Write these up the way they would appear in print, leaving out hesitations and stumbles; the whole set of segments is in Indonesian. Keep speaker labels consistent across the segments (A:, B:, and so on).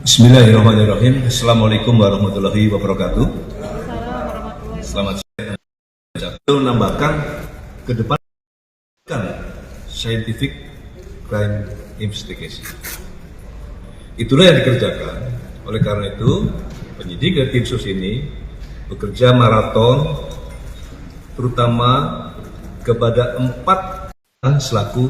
A: Bismillahirrahmanirrahim. Assalamualaikum warahmatullahi wabarakatuh. Selamat siang. Menambahkan ke depan scientific crime investigation. Itulah yang dikerjakan. Oleh karena itu, penyidik dan tim sus ini bekerja maraton, terutama kepada 4 selaku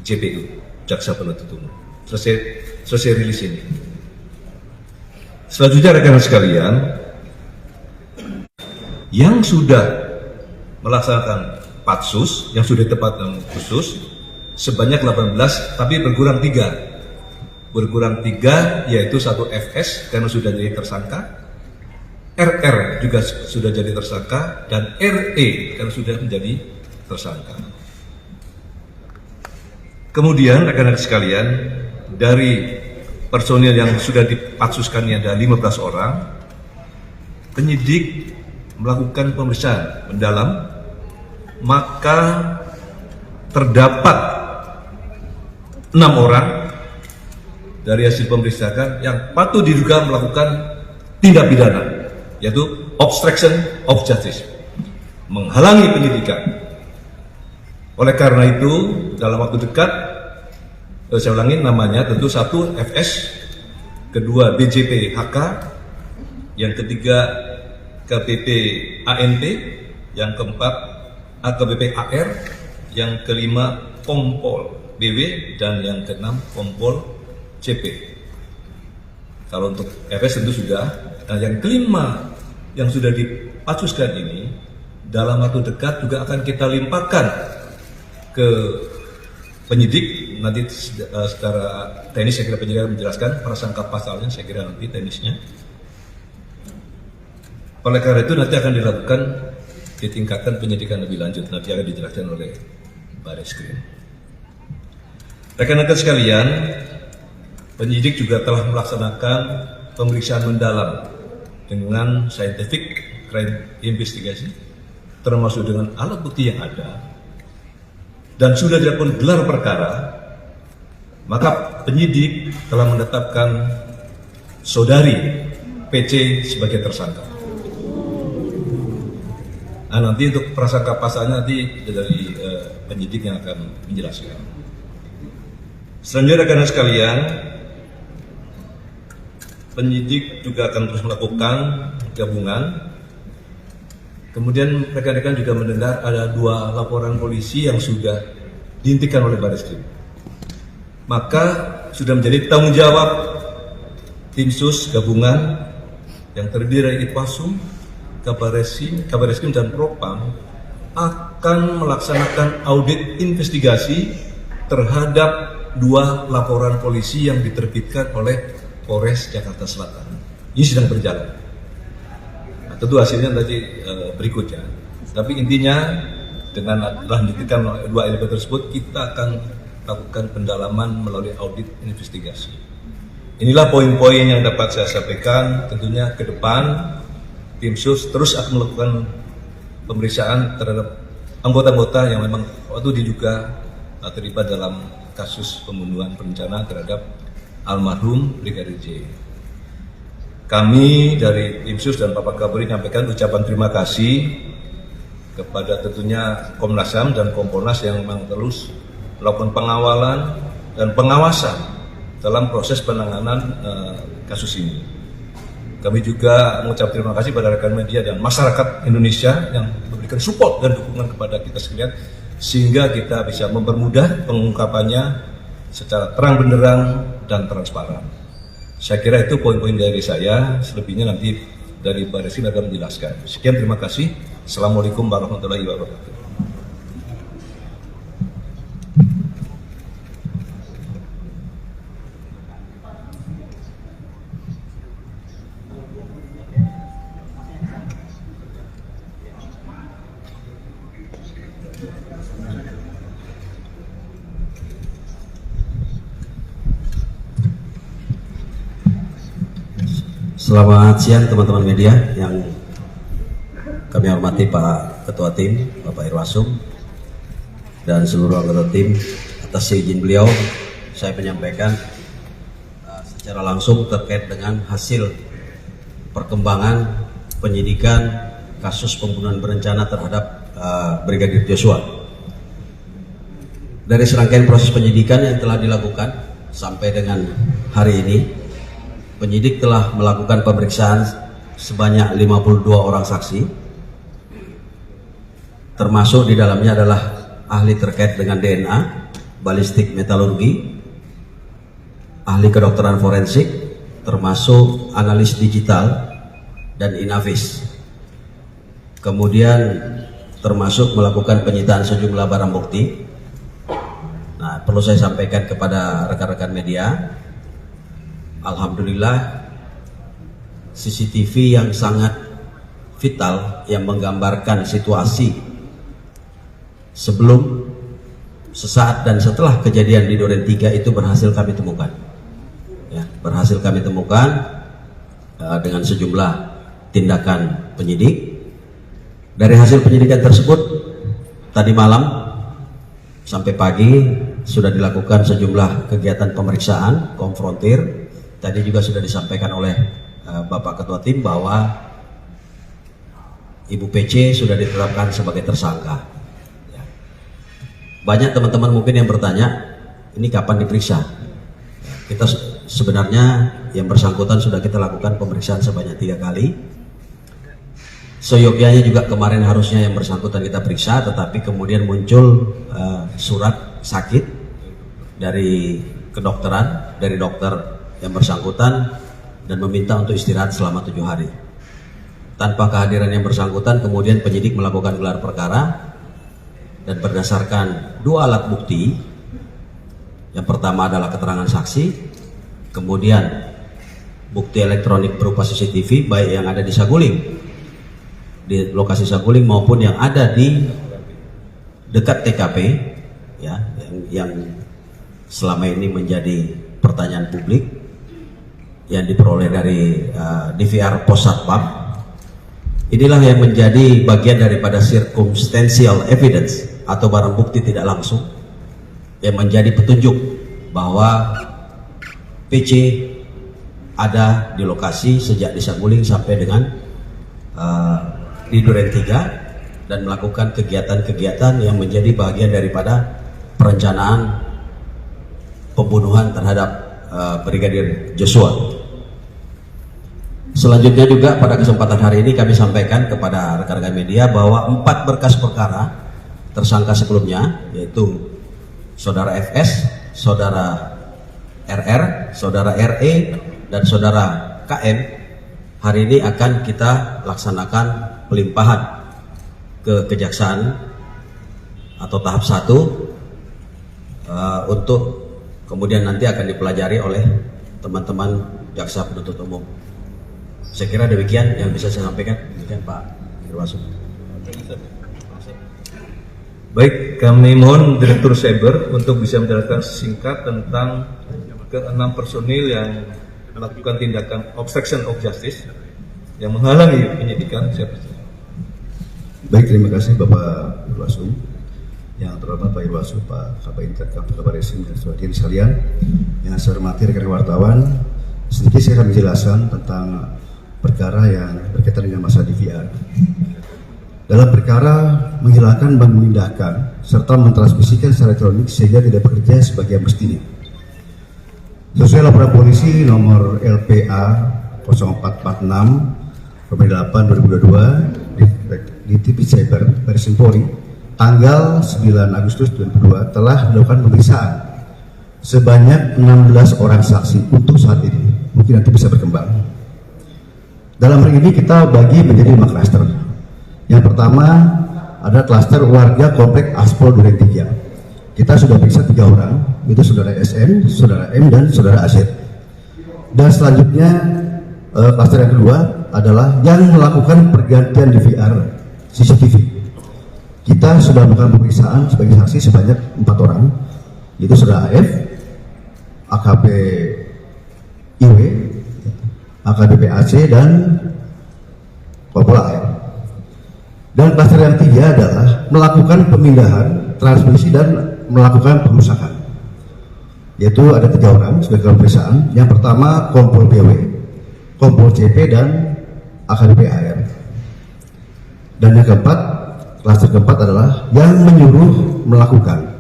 A: JPU, jaksa penuntut umum. Selesai rilis ini. Selanjutnya rekan-rekan sekalian, yang sudah melaksanakan patsus, yang sudah tempatan khusus sebanyak 18, tapi berkurang 3, yaitu 1 FS karena sudah jadi tersangka, RR juga sudah jadi tersangka, dan RE karena sudah menjadi tersangka. Kemudian rekan-rekan sekalian, dari personil yang sudah dipatsuskan ini ada 15 orang, penyidik melakukan pemeriksaan mendalam, maka terdapat 6 orang dari hasil pemeriksaan yang patut diduga melakukan tindak pidana, yaitu obstruction of justice, menghalangi penyidikan. Oleh karena itu, dalam waktu dekat, saya ulangi namanya, tentu 1 FS, kedua BJP HK, yang ketiga KPP ANP, yang keempat AKBP AR, yang kelima Kompol BW, dan yang keenam Kompol CP. Kalau untuk FS tentu sudah. Nah, yang kelima yang sudah dipatsuskan ini dalam waktu dekat juga akan kita limpahkan ke penyidik. Nanti secara teknis saya kira penyidik akan menjelaskan prasangka pasalnya, saya kira nanti teknisnya. Oleh karena itu nanti akan dilakukan ditingkatkan penyidikan lebih lanjut, nanti akan dijelaskan oleh Bareskrim. Rekan-rekan sekalian, penyidik juga telah melaksanakan pemeriksaan mendalam dengan scientific crime investigation, termasuk dengan alat bukti yang ada, dan sudah dilakukan gelar perkara. Maka penyidik telah menetapkan saudari PC sebagai tersangka. Nah, nanti untuk prasangka pasalnya nanti dari penyidik yang akan menjelaskan. Selanjutnya rekan sekalian, penyidik juga akan terus melakukan gabungan. Kemudian rekan-rekan juga mendengar ada 2 laporan polisi yang sudah dihentikan oleh Bareskrim. Maka sudah menjadi tanggung jawab tim sus gabungan yang terdiri dari Itwasum, Kabareskrim dan Propam akan melaksanakan audit investigasi terhadap 2 laporan polisi yang diterbitkan oleh Polres Jakarta Selatan. Ini sedang berjalan. Nah, tentu hasilnya tadi berikutnya. Tapi intinya dengan telah dihentikan 2 elemen tersebut, kita akan lakukan pendalaman melalui audit investigasi. Inilah poin-poin yang dapat saya sampaikan. Tentunya ke depan tim sus terus akan melakukan pemeriksaan terhadap anggota-anggota yang memang waktu diduga terlibat dalam kasus pembunuhan berencana terhadap almarhum Brigadir J. Kami dari tim sus dan Bapak Kapolri menyampaikan ucapan terima kasih kepada tentunya Komnas HAM dan Kompolnas yang memang terus melakukan pengawalan dan pengawasan dalam proses penanganan kasus ini. Kami juga mengucap terima kasih pada rekan media dan masyarakat Indonesia yang memberikan support dan dukungan kepada kita sekalian, sehingga kita bisa mempermudah pengungkapannya secara terang benderang dan transparan. Saya kira itu poin-poin dari saya, selebihnya nanti dari Bareskrim akan menjelaskan. Sekian, terima kasih. Assalamualaikum warahmatullahi wabarakatuh.
B: Selamat siang teman-teman media yang kami hormati, Pak Ketua Tim, Bapak Irwasum, dan seluruh anggota tim, atas izin beliau saya menyampaikan secara langsung terkait dengan hasil perkembangan penyidikan kasus pembunuhan berencana terhadap Brigadir Joshua. Dari serangkaian proses penyidikan yang telah dilakukan sampai dengan hari ini, penyidik telah melakukan pemeriksaan sebanyak 52 orang saksi, termasuk di dalamnya adalah ahli terkait dengan DNA, balistik metalurgi, ahli kedokteran forensik, termasuk analis digital dan inavis. Kemudian termasuk melakukan penyitaan sejumlah barang bukti. Nah, perlu saya sampaikan kepada rekan-rekan media, alhamdulillah CCTV yang sangat vital yang menggambarkan situasi sebelum, sesaat dan setelah kejadian di Duren 3 itu berhasil kami temukan. Ya, berhasil kami temukan dengan sejumlah tindakan penyidik. Dari hasil penyidikan tersebut, tadi malam sampai pagi sudah dilakukan sejumlah kegiatan pemeriksaan, konfrontir. Tadi juga sudah disampaikan oleh Bapak Ketua Tim bahwa Ibu PC sudah ditetapkan sebagai tersangka. Ya. Banyak teman-teman mungkin yang bertanya, ini kapan diperiksa? Kita sebenarnya yang bersangkutan sudah kita lakukan pemeriksaan sebanyak 3 kali. Seyogyanya juga kemarin harusnya yang bersangkutan kita periksa, tetapi kemudian muncul surat sakit dari kedokteran, dari dokter yang bersangkutan, dan meminta untuk istirahat selama 7 hari. Tanpa kehadiran yang bersangkutan, kemudian penyidik melakukan gelar perkara, dan berdasarkan 2 alat bukti, yang pertama adalah keterangan saksi, kemudian bukti elektronik berupa CCTV, baik yang ada di Saguling, di lokasi Saguling maupun yang ada di dekat TKP, ya, yang selama ini menjadi pertanyaan publik, yang diperoleh dari DVR Pos Satpam. Inilah yang menjadi bagian daripada circumstantial evidence atau barang bukti tidak langsung yang menjadi petunjuk bahwa PC ada di lokasi sejak di Saguling sampai dengan di Duren 3 dan melakukan kegiatan-kegiatan yang menjadi bagian daripada perencanaan pembunuhan terhadap Brigadir Joshua. Selanjutnya juga pada kesempatan hari ini kami sampaikan kepada rekan-rekan media bahwa 4 berkas perkara tersangka sebelumnya, yaitu Saudara FS, Saudara RR, Saudara RE, dan Saudara KM, hari ini akan kita laksanakan pelimpahan ke kejaksaan atau tahap 1 untuk kemudian nanti akan dipelajari oleh teman-teman jaksa penuntut umum. Saya kira demikian yang bisa saya sampaikan. Demikian Pak Irwasum.
A: Baik, kami mohon Direktur Cyber untuk bisa menjelaskan singkat tentang ke-6 personil yang melakukan tindakan obstruction of justice yang menghalangi penyidikan.
C: Baik, terima kasih Bapak Irwasum. Yang terhormat Pak Irwasum, Pak Kabinter, Kabar Reskrim, dan saudara sekalian, yang saya hormati rekan wartawan, sedikit saya akan menjelaskan tentang perkara yang berkaitan dengan masalah DVR. Dalam perkara menghilangkan dan memindahkan serta mentransmisikan secara elektronik sehingga tidak bekerja sebagai mestinya. Sesuai laporan polisi nomor LPA 0446/8/2022 di TV Cyber Baris Krim Polri tanggal 9 Agustus 2022 telah dilakukan pemeriksaan sebanyak 16 orang saksi untuk saat ini. Mungkin nanti bisa berkembang. Dalam hari ini kita bagi menjadi 5 klaster. Yang pertama ada klaster warga komplek Aspol Duren 3. Kita sudah periksa 3 orang, itu Saudara SN, Saudara M, dan Saudara AZ. Dan selanjutnya klaster yang kedua adalah yang melakukan pergantian DVR CCTV. Kita sudah melakukan pemeriksaan sebagai saksi sebanyak 4 orang, yaitu Saudara AF, AKP IW, AKBP AC, dan Kompol AM. Dan klaster yang 3 adalah melakukan pemindahan, transmisi, dan melakukan perusakan. yaitu ada 3 orang sebagai pemeriksaan. Yang pertama Kompol PW, Kompol CP, dan AKBP AR. Dan yang keempat, klaster keempat adalah yang menyuruh melakukan,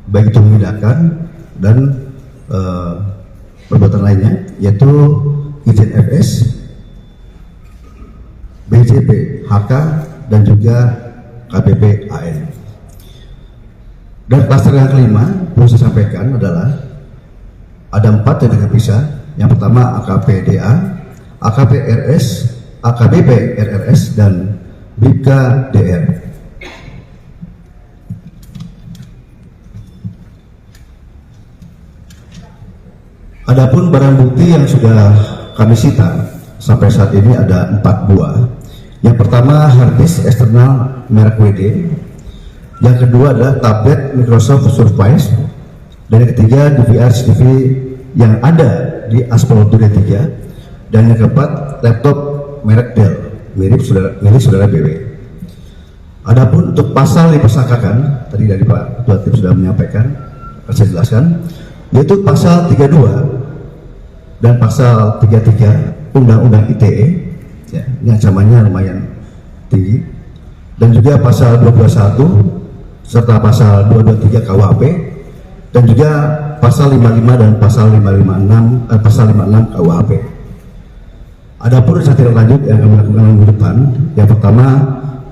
C: baik itu memindahkan dan perbuatan lainnya, yaitu Irjen FS, BCP HK, dan juga KBP AN. Dan klaster yang kelima perlu saya sampaikan adalah ada 4 yang terpisah. Yang pertama AKP DA, AKP RS, AKBP RRS, dan BIPKA DR. Adapun barang bukti yang sudah kami sita sampai saat ini ada 4 buah. Yang pertama harddisk eksternal merek WD. Yang kedua adalah tablet Microsoft Surface. Dan yang ketiga DVR CCTV yang ada di Aspol Duren 3. Dan yang keempat laptop merek Dell milik saudara BW. Adapun untuk pasal dipersangkakan, tadi dari Pak Ketua Tim sudah menyampaikan, akan saya jelaskan, yaitu pasal 32 dan pasal 33 Undang-Undang ITE, ya, ini ancamannya lumayan tinggi, dan juga pasal 221 serta pasal 223 KUHP, dan juga pasal 55 dan pasal 56 KUHP. Adapun rencana tindak lanjut yang kami lakukan minggu depan, yang pertama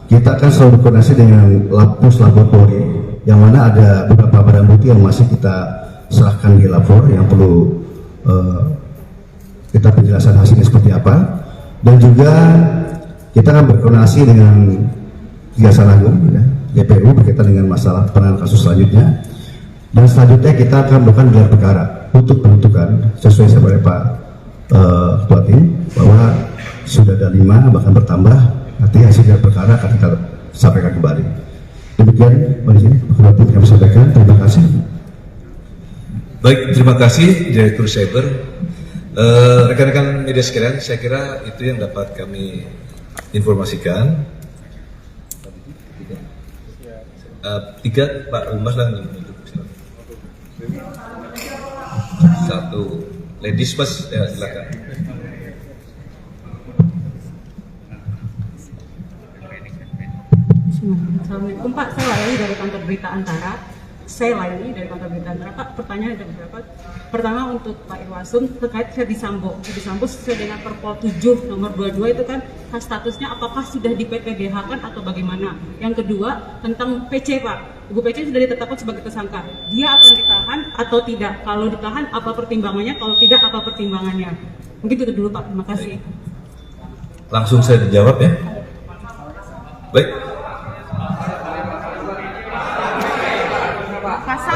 C: kita akan selalu berkoordinasi dengan Lapus Laboratori, yang mana ada beberapa barang bukti yang masih kita serahkan di lapor yang perlu kita penjelasan hasilnya seperti apa, dan juga kita akan berkoordinasi dengan Kejaksaan Agung, ya, GPU berkaitan dengan masalah penanganan kasus selanjutnya, dan selanjutnya kita akan melakukan gelar perkara untuk penuntukan sesuai sama Pak Ketua Tim bahwa sudah ada 5 bahkan bertambah. Nanti hasil gelar perkara akan kita sampaikan kembali. Demikian Pak di sini Ketua Tim kami sampaikan. Terima kasih.
A: Baik, terima kasih Direktur Cyber. Rekan-rekan media sekalian, saya kira itu yang dapat kami informasikan. 3 Pak Umas lah menunjuk. 1 ladies first, ya, silakan.
D: Assalamualaikum Pak, saya Laili dari kantor berita Antara. Pak, pertanyaan ada beberapa. Pertama untuk Pak Irwasum terkait Ferdi Sambo sesuai dengan Perpol 7 nomor 22 itu kan statusnya apakah sudah di PPDH kan atau bagaimana? Yang kedua tentang PC Pak, Ibu PC sudah ditetapkan sebagai tersangka. Dia akan ditahan atau tidak? Kalau ditahan apa pertimbangannya? Kalau tidak apa pertimbangannya? Mungkin itu dulu Pak. Terima kasih.
A: Langsung saya dijawab ya. Baik.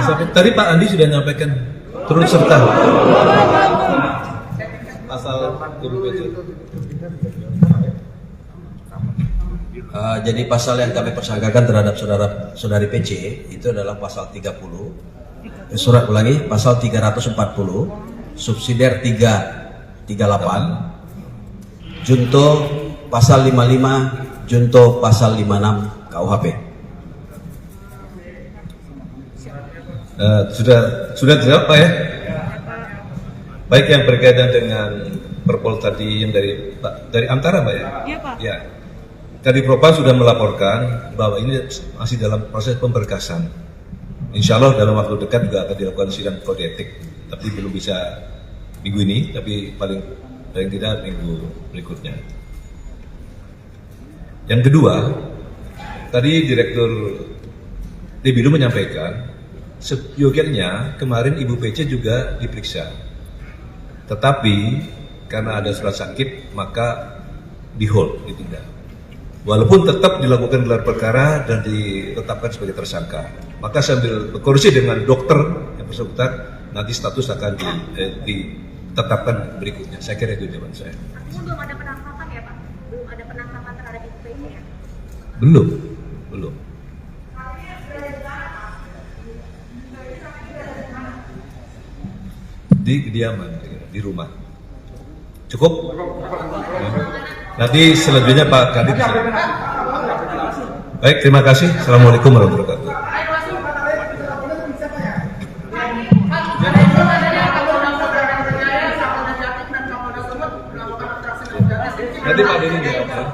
A: Tadi Pak Andi sudah menyampaikan turut serta pasal PPDH.
B: Jadi pasal yang kami persangkakan terhadap saudari PC itu adalah pasal 30, pasal 340, subsidiar 338, junto pasal 55, junto pasal 56 KUHP. Sudah dijawab Pak ya? Baik, yang berkaitan dengan Perpol tadi yang dari Antara Pak ya?
D: Iya Pak.
A: Ya. Tadi Propam sudah melaporkan bahwa ini masih dalam proses pemberkasan. Insya Allah dalam waktu dekat juga akan dilakukan sidang kode etik, tapi belum bisa minggu ini, tapi paling tidak minggu berikutnya. Yang kedua, tadi Direktur Debilu menyampaikan seyogianya kemarin Ibu PC juga diperiksa, tetapi karena ada surat sakit maka di hold, ditinggal. Walaupun tetap dilakukan gelar perkara dan ditetapkan sebagai tersangka, maka sambil berkoordinasi dengan dokter yang bersangkutan nanti status akan ditetapkan berikutnya. Saya kira itu jawaban saya.
E: Belum ada penangkapan ya Pak? Belum ada penangkapan terhadap Ibu PC ya?
A: Belum. Di kediaman, di rumah. Cukup? Ya. Nanti selanjutnya Pak Kadip. Baik, terima kasih. Assalamualaikum warahmatullahi wabarakatuh. Nanti Pak Denny jawab.